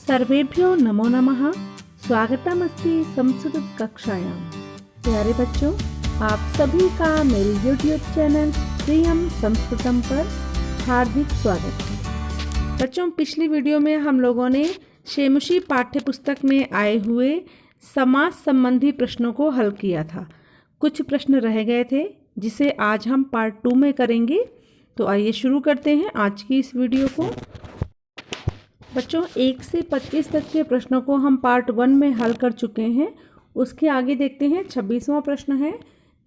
सर्वेभ्यो नमो नमः। स्वागतमस्ति संस्कृतकक्षायां। प्यारे बच्चों, आप सभी का मेरे यूट्यूब चैनल प्रियम संस्कृतम पर हार्दिक स्वागत है। बच्चों, पिछली वीडियो में हम लोगों ने शेमुशी पाठ्य पुस्तक में आए हुए समास संबंधी प्रश्नों को हल किया था। कुछ प्रश्न रह गए थे जिसे आज हम पार्ट 2 में करेंगे। तो आइए शुरू करते हैं आज की इस वीडियो को। बच्चों, 1 से 25 तक के प्रश्नों को हम पार्ट 1 में हल कर चुके हैं। उसके आगे देखते हैं 26वां प्रश्न है,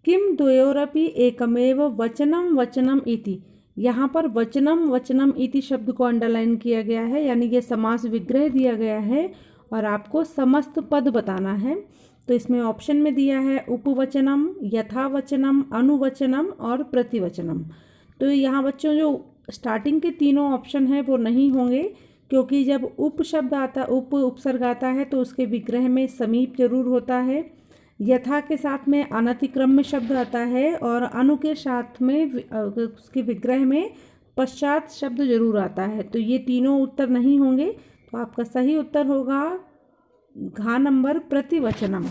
किम द्वयोरपि एकमेव वचनम वचनम इति। यहाँ पर वचनम वचनम इति शब्द को अंडरलाइन किया गया है, यानी ये समास विग्रह दिया गया है और आपको समस्त पद बताना है। तो इसमें ऑप्शन में दिया है उपवचनम, यथावचनम, अनुवचनम और प्रतिवचनम। तो यहाँ बच्चों जो स्टार्टिंग के तीनों ऑप्शन हैं वो नहीं होंगे, क्योंकि जब उप शब्द आता उपसर्ग आता है तो उसके विग्रह में समीप जरूर होता है, यथा के साथ में अनतिक्रम्य शब्द आता है और अनु के साथ में उसके विग्रह में पश्चात शब्द जरूर आता है। तो ये तीनों उत्तर नहीं होंगे। तो आपका सही उत्तर होगा घ नंबर प्रतिवचनम।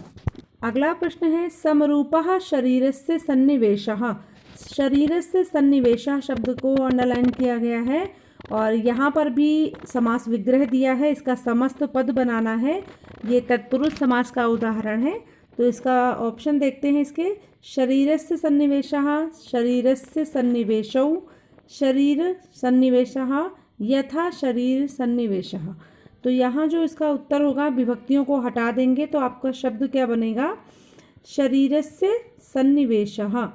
अगला प्रश्न है, समरूपः शरीरस्य सन्निवेशः। शरीरस्य सन्निवेशः शब्द को अंडरलाइन किया गया है और यहाँ पर भी समास विग्रह दिया है, इसका समस्त पद बनाना है। ये तत्पुरुष समास का उदाहरण है। तो इसका ऑप्शन देखते हैं इसके, शरीरस्य सन्निवेशः, शरीरस्य सन्निवेशौ, शरीर सन्निवेशः, यथा शरीर सन्निवेशः। तो यहाँ जो इसका उत्तर होगा, विभक्तियों को हटा देंगे तो आपका शब्द क्या बनेगा, शरीरस्य सन्निवेशः।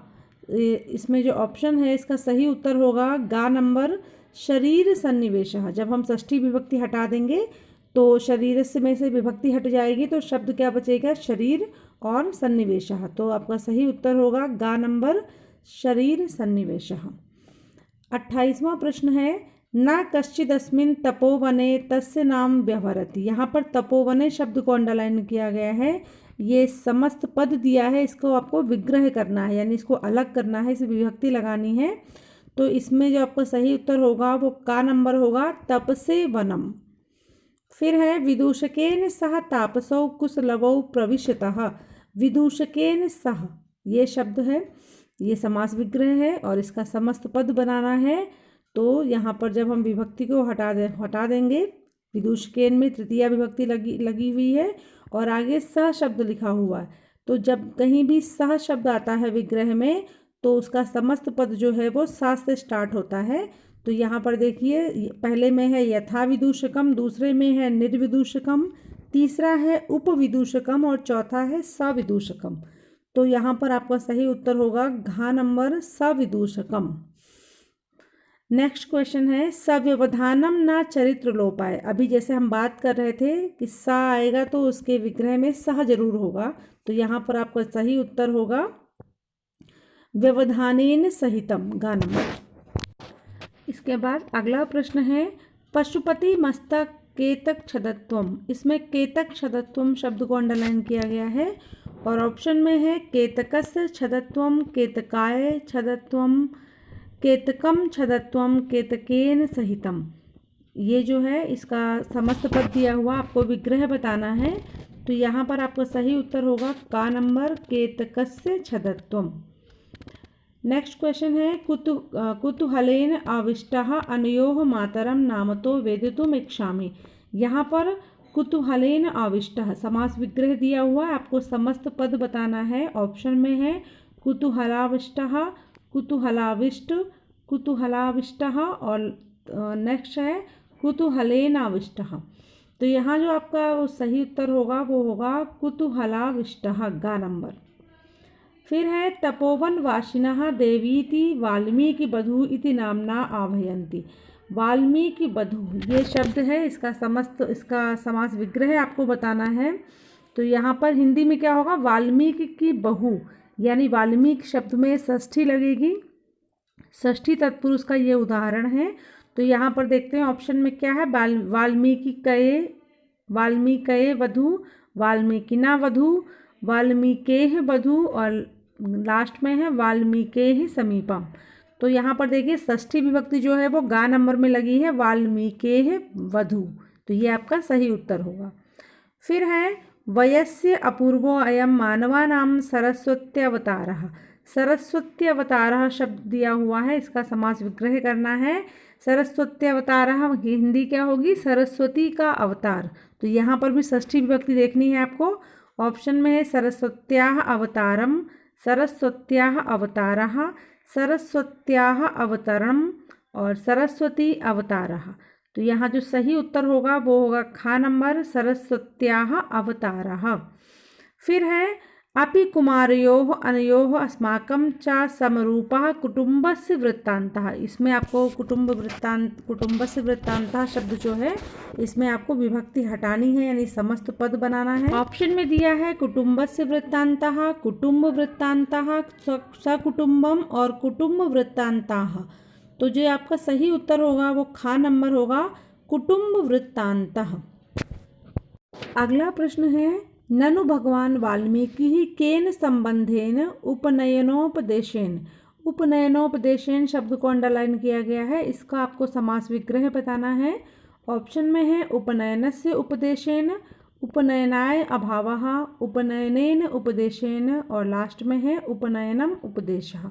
इसमें जो ऑप्शन है इसका सही उत्तर होगा गा नंबर शरीर सन्निवेशः। जब हम षष्ठी विभक्ति हटा देंगे तो शरीर में से विभक्ति हट जाएगी तो शब्द क्या बचेगा, शरीर और सन्निवेशः। तो आपका सही उत्तर होगा गा नंबर शरीर सन्निवेशः। 28वां प्रश्न है, न कश्चिदस्मिन् तपोवने तस्य नाम व्यवहरति। यहाँ पर तपोवने शब्द को अंडरलाइन किया गया है। ये समस्त पद दिया है, इसको आपको विग्रह करना है, यानी इसको अलग करना है, इसे विभक्ति लगानी है। तो इसमें जो आपका सही उत्तर होगा वो का नंबर होगा तपसे वनम। फिर है, विदूषकेन सह तापसौ कुशलवौ प्रविशतः। विदूषकेन सह ये शब्द है, ये समास विग्रह है और इसका समस्त पद बनाना है। तो यहाँ पर जब हम विभक्ति को हटा देंगे, विदूषकेन में तृतीया विभक्ति लगी हुई है और आगे सह शब्द लिखा हुआ है। तो जब कहीं भी सह शब्द आता है विग्रह में तो उसका समस्त पद जो है वो सा से स्टार्ट होता है। तो यहाँ पर देखिए, पहले में है यथा विदूषकम, दूसरे में है निर्विदूषकम, तीसरा है उपविदूषकम और चौथा है सविदूषकम। तो यहाँ पर आपका सही उत्तर होगा घ नंबर सविदूषकम। नेक्स्ट क्वेश्चन है, सव्यवधानम न चरित्र लोपाय। अभी जैसे हम बात कर रहे थे कि सा आएगा तो उसके विग्रह में सह जरूर होगा। तो यहाँ पर आपका सही उत्तर होगा व्यवधानेन सहितम, गा नंबर। इसके बाद अगला प्रश्न है, पशुपति मस्तक केतक छदत्वम। इसमें केतक छदत्वम शब्द को अंडरलाइन किया गया है और ऑप्शन में है केतकस्य छदत्वम, केतकाय छदत्वम, केतकम छदत्वम, केतकेन सहितम। ये जो है इसका समस्त पद दिया हुआ, आपको विग्रह बताना है। तो यहाँ पर आपका सही उत्तर होगा का नंबर केतकस्य छदत्वम। नेक्स्ट क्वेश्चन है, कुतूहलेन आविष्टः अनयोः मातरम नामतो वेदितुम इच्छामि। यहाँ पर कुतूहलेन आविष्टः समास विग्रह दिया हुआ है, आपको समस्त पद बताना है। ऑप्शन में है कुतूहलाविष्टः, कुतूहलाविष्ट, कुतूहलाविष्टः और नेक्स्ट है कुतूहलेन आविष्टः। तो यहाँ जो आपका सही उत्तर होगा वो होगा कुतूहलाविष्टः, गा नंबर। फिर है, तपोवन वासिनः देवीति वाल्मीकि बधू इति नामना आह्वयन्ति। वाल्मीकि बधू ये शब्द है, इसका समास विग्रह आपको बताना है। तो यहाँ पर हिंदी में क्या होगा, वाल्मीकि की बहू, यानी वाल्मीकि शब्द में षष्ठी लगेगी। षष्ठी तत्पुरुष का ये उदाहरण है। तो यहाँ पर देखते हैं ऑप्शन में क्या है, वाल्मीकये वधू, वाल्मीकिना वधू, वाल्मीकेह वधू और लास्ट में है वाल्मीकेह समीपम। तो यहाँ पर देखिए षष्ठी विभक्ति जो है वो गा नंबर में लगी है, वाल्मीकेह वधू, तो ये आपका सही उत्तर होगा। फिर है वयस्य अपूर्वो अयम मानवानां सरस्वत्यवतारः। सरस्वत्यवतारः शब्द दिया हुआ है, इसका समास विग्रह करना है। सरस्वत्यवतारः हिंदी क्या होगी? सरस्वती का अवतार। तो यहाँ पर भी षष्ठी विभक्ति देखनी है आपको। ऑप्शन में है सरस्वत्याः अवतारम, सरस्वत्याः अवतारः, सरस्वत्याः अवतरणम और सरस्वती अवतारः। तो यहाँ जो सही उत्तर होगा वो होगा खा नंबर, सरस्वत्याः अवतारः। फिर है अपि कुमारयोः अनयोः अस्माकं च समरूपः कुटुम्बस्य वृत्तान्तः। इसमें आपको कुटुम्बस्य वृत्तान्तः शब्द जो है इसमें आपको विभक्ति हटानी है, यानी समस्त पद बनाना है। ऑप्शन में दिया है कुटुम्बस्य वृत्तान्तः, कुटुम्ब वृत्तान्तः, सकुटुम्बम और कुटुम्ब वृत्तान्तः। तो जो आपका सही उत्तर होगा वो खा नंबर होगा, कुटुम्ब वृत्तान्तः। अगला प्रश्न है ननु भगवान वाल्मीकि केन संबंधेन उपनयनोपदेशेन। उपनयनोपदेशेन शब्द को अंडरलाइन किया गया है, इसका आपको समास विग्रह बताना है। ऑप्शन में है उपनयनस्य उपदेशेन, उपनयनाय अभावः, उपनयनेन उपदेशेन और लास्ट में है उपनयनम उपदेशः।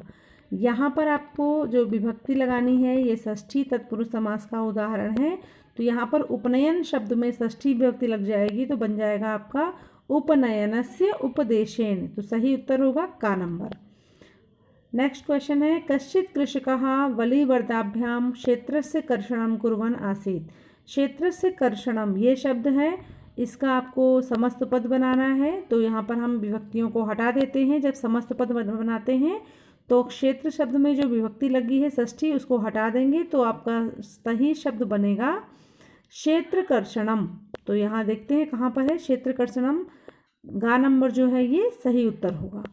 यहाँ पर आपको जो विभक्ति लगानी है ये षष्ठी तत्पुरुष समास का उदाहरण है। तो यहाँ पर उपनयन शब्द में षष्ठी विभक्ति लग जाएगी तो बन जाएगा आपका उपनयनस्य उपदेशेन। तो सही उत्तर होगा का नंबर। नेक्स्ट क्वेश्चन है कश्चित् कृषकः वलिवर्धाभ्यां क्षेत्रस्य कर्षणं कुर्वन् आसीत्। क्षेत्रस्य कर्षणम ये शब्द है, इसका आपको समस्त पद बनाना है। तो यहाँ पर हम विभक्तियों को हटा देते हैं। जब समस्त पद बनाते हैं तो क्षेत्र शब्द में जो विभक्ति लगी है षष्ठी उसको हटा देंगे तो आपका सही शब्द बनेगा क्षेत्रकर्षणम। तो यहाँ देखते हैं कहाँ पर है क्षेत्रकर्षणम, गा नंबर जो है ये सही उत्तर होगा।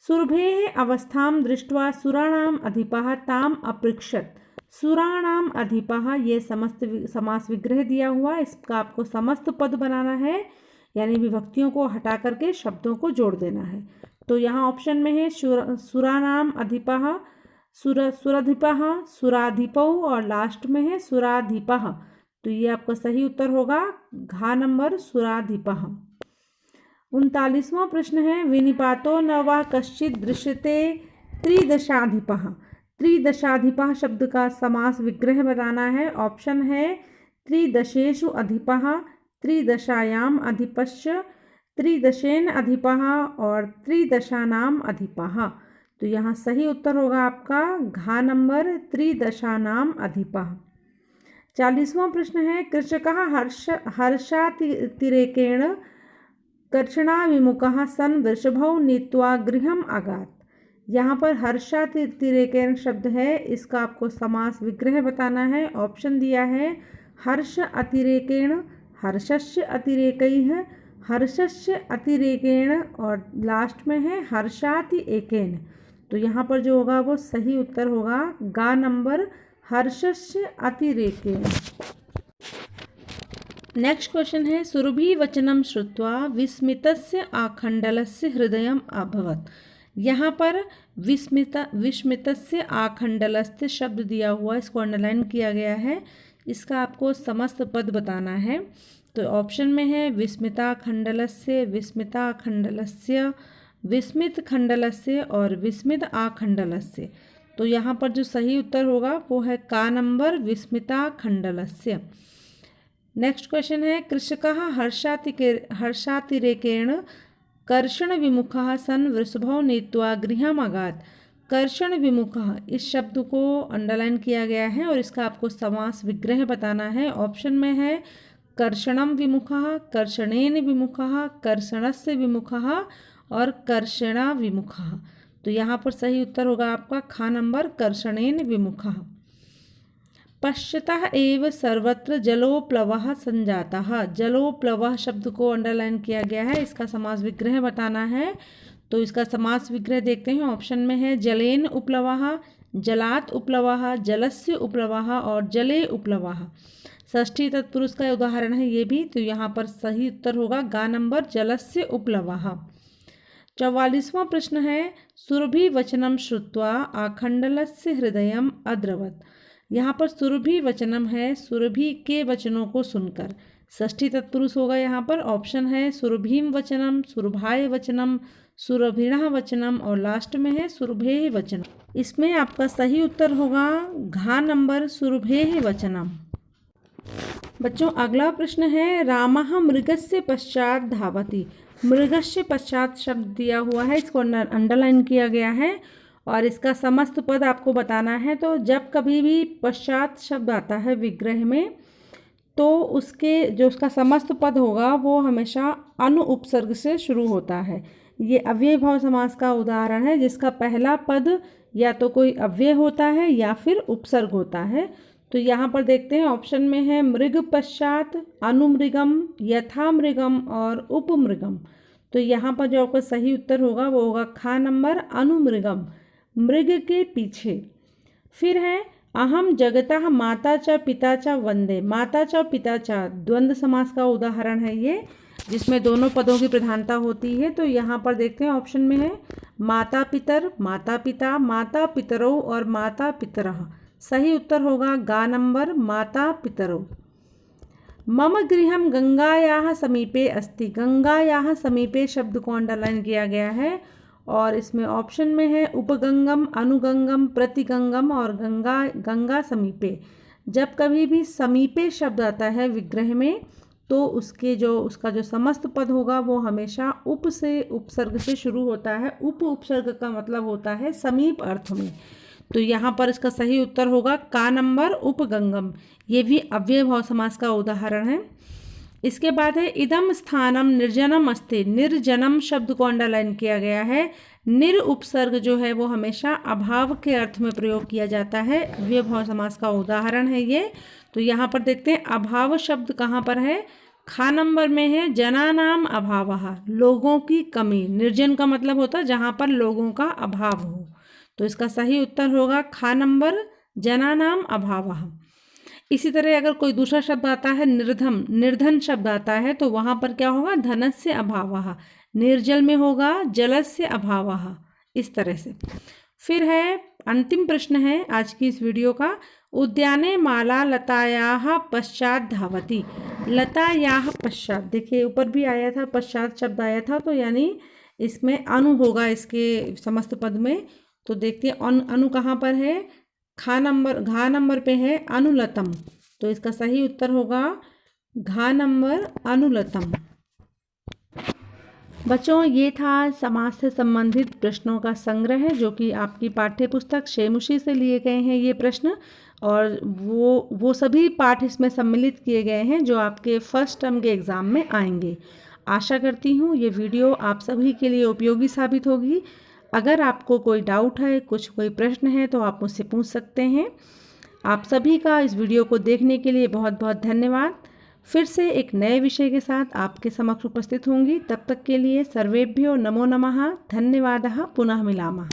सुरभेः अवस्थां दृष्ट्वा सुराणाम अधिपः ताम अपृक्षत। सुराणाम अधिपः ये समस्त समास विग्रह दिया हुआ, इसका आपको समस्त पद बनाना है, यानी विभक्तियों को हटा करके शब्दों को जोड़ देना है। तो यहाँ ऑप्शन में है सुराणाम अधिपः, सुराधिपः, सुराधिपौ और लास्ट में है सुराधिपः। तो ये आपका सही उत्तर होगा घा नंबर, सुराधिपः। 39वां प्रश्न है विनिपातो न वा कश्चित् दृश्यते त्रिदशाधिपः। त्रिदशाधिपः शब्द का समास विग्रह बताना है। ऑप्शन है त्रिदशेषु अधिपः, त्रिदशायाम अधिपश्च, त्रिदशेन अधिपः और त्रिदशानाम अधिपः। तो यहाँ सही उत्तर होगा आपका घा नंबर, त्रिदशानाम अधिपः। 40वां प्रश्न है कृषकः हर्षातिरेकेण कर्षणाभिमुखः सन् वृषभौ नीत्वा गृहम् अगात्। यहाँ पर हर्षातिरेकेण शब्द है, इसका आपको समास विग्रह बताना है। ऑप्शन दिया है हर्ष अतिरेकेण, हर्षस्य अतिरेकैः, हर्षस्य अतिरेकेण और लास्ट में है हर्षाति एकेन। तो यहाँ पर जो होगा वो सही उत्तर होगा गा नंबर, हर्षस्य अतिरेकेण। नेक्स्ट क्वेश्चन है सुरभि वचनम श्रुत्वा विस्मितस्य आखंडलस्य हृदयम अभवत्। यहाँ पर विस्मितस्य आखंडलस्य शब्द दिया हुआ, इसको अंडरलाइन किया गया है, इसका आपको समस्त पद बताना है। तो ऑप्शन में है विस्मिता खंडलस्य, विस्मिता खंडलस्य, विस्मित खंडलस्य और विस्मित आखंडलस्य। तो यहाँ पर जो सही उत्तर होगा वो है का नंबर, विस्मिता खंडलस्य। नेक्स्ट क्वेश्चन है कृषकः हर्षातिरेकेण कर्षण विमुखः सन् वृषभौ नीत्वा गृहम् अगात्। कर्षण विमुखः इस शब्द को अंडरलाइन किया गया है और इसका आपको समास विग्रह बताना है। ऑप्शन में है कर्षणम विमुखः, कर्षणेन विमुखः, कर्षणस्य विमुखः और कर्षणा विमुखः। तो यहाँ पर सही उत्तर होगा आपका खा नंबर, कर्षणेन विमुखः। पश्चातः एव सर्वत्र जलोप्लवः संजातः। जलोप्लवः शब्द को अंडरलाइन किया गया है, इसका समास विग्रह बताना है। तो इसका समास विग्रह देखते हैं। ऑप्शन में है जलेन उपलवः, जलात् उपलवः, जलस्य उपलवः और जले उपलवः। षष्ठी तत्पुरुष का उदाहरण है ये भी। तो यहाँ पर सही उत्तर होगा गा नंबर, जलस्य उपलवः। 44वां प्रश्न है सुरभि वचनम श्रुत्वा आखंडलस्य हृदयम अद्रवत्। यहाँ पर सुरभि वचनम है, सुरभि के वचनों को सुनकर। षष्ठी तत्पुरुष होगा यहाँ पर। ऑप्शन है सुरभीम वचनम, सुरभाय वचनम, सुरभिणः वचनम और लास्ट में है सुरभेः वचनम। इसमें आपका सही उत्तर होगा घ नंबर सुरभेः वचनम। बच्चों अगला प्रश्न है रामः मृगस्य पश्चात धावति। मृगस्य पश्चात शब्द दिया हुआ है, इसको अंडरलाइन किया गया है और इसका समस्त पद आपको बताना है। तो जब कभी भी पश्चात शब्द आता है विग्रह में तो उसका समस्त पद होगा वो हमेशा अनु उपसर्ग से शुरू होता है। ये अव्यय भाव समास का उदाहरण है जिसका पहला पद या तो कोई अव्यय होता है या फिर उपसर्ग होता है। तो यहाँ पर देखते हैं ऑप्शन में है मृग पश्चात, अनुमृगम, यथा मृगम और उपमृगम। तो यहाँ पर जो आपका सही उत्तर होगा वो होगा ख नंबर अनुमृगम, मृग के पीछे। फिर है अहम जगतः माता च पिता च वंदे। माता च पिता च द्वंद्व समास का उदाहरण है ये, जिसमें दोनों पदों की प्रधानता होती है। तो यहाँ पर देखते हैं ऑप्शन में है माता पितर, माता पिता, माता पितरौ और माता पितरः। सही उत्तर होगा ग नंबर माता पितरौ। मम गृहम गंगायाः समीपे अस्ति। गंगायाः समीपे शब्द को अंडरलाइन किया गया है और इसमें ऑप्शन में है उपगंगम, अनुगंगम, प्रतिगंगम और गंगा समीपे। जब कभी भी समीपे शब्द आता है विग्रह में तो उसका जो समस्त पद होगा वो हमेशा उप से उपसर्ग से शुरू होता है। उप उपसर्ग का मतलब होता है समीप अर्थ में। तो यहाँ पर इसका सही उत्तर होगा का नंबर उपगंगम। ये भी अव्यय भाव समास का उदाहरण है। इसके बाद है इदम स्थानम निर्जनम अस्ति। निर्जनम शब्द को अंडरलाइन किया गया है। निर उपसर्ग जो है वो हमेशा अभाव के अर्थ में प्रयोग किया जाता है। अव्यय भाव समास का उदाहरण है ये। तो यहाँ पर देखते हैं अभाव शब्द कहाँ पर है। ख नंबर में है जनानाम अभावः, लोगों की कमी। निर्जन का मतलब होता है जहाँ पर लोगों का अभाव हो। तो इसका सही उत्तर होगा ख नंबर जनानाम अभावः। इसी तरह अगर कोई दूसरा शब्द आता है निर्धम, निर्धन शब्द आता है तो वहाँ पर क्या होगा धनस्य अभावः। निर्जल में होगा जलस्य अभावः, इस तरह से। फिर है अंतिम प्रश्न है आज की इस वीडियो का। उद्याने माला लतायाः पश्चात धावति। लतायाः पश्चात, देखिए ऊपर भी आया था पश्चात शब्द आया था, तो यानी इसमें अनु होगा इसके समस्त पद में। तो देखते हैं अनु कहाँ पर है। घ नंबर पे है अनुलतम। तो इसका सही उत्तर होगा घ नंबर अनुलतम। बच्चों ये था समाज से संबंधित प्रश्नों का संग्रह है जो कि आपकी पाठ्य पुस्तक शेमुशी से लिए गए हैं ये प्रश्न, और वो सभी पाठ इसमें सम्मिलित किए गए हैं जो आपके फर्स्ट टर्म के एग्ज़ाम में आएंगे। आशा करती हूँ ये वीडियो आप सभी के लिए उपयोगी साबित होगी। अगर आपको कोई डाउट है, कोई प्रश्न है तो आप मुझसे पूछ सकते हैं। आप सभी का इस वीडियो को देखने के लिए बहुत बहुत धन्यवाद। फिर से एक नए विषय के साथ आपके समक्ष उपस्थित होंगी। तब तक के लिए सर्वेभ्यो नमो नमः। धन्यवादः। पुनः मिलामः।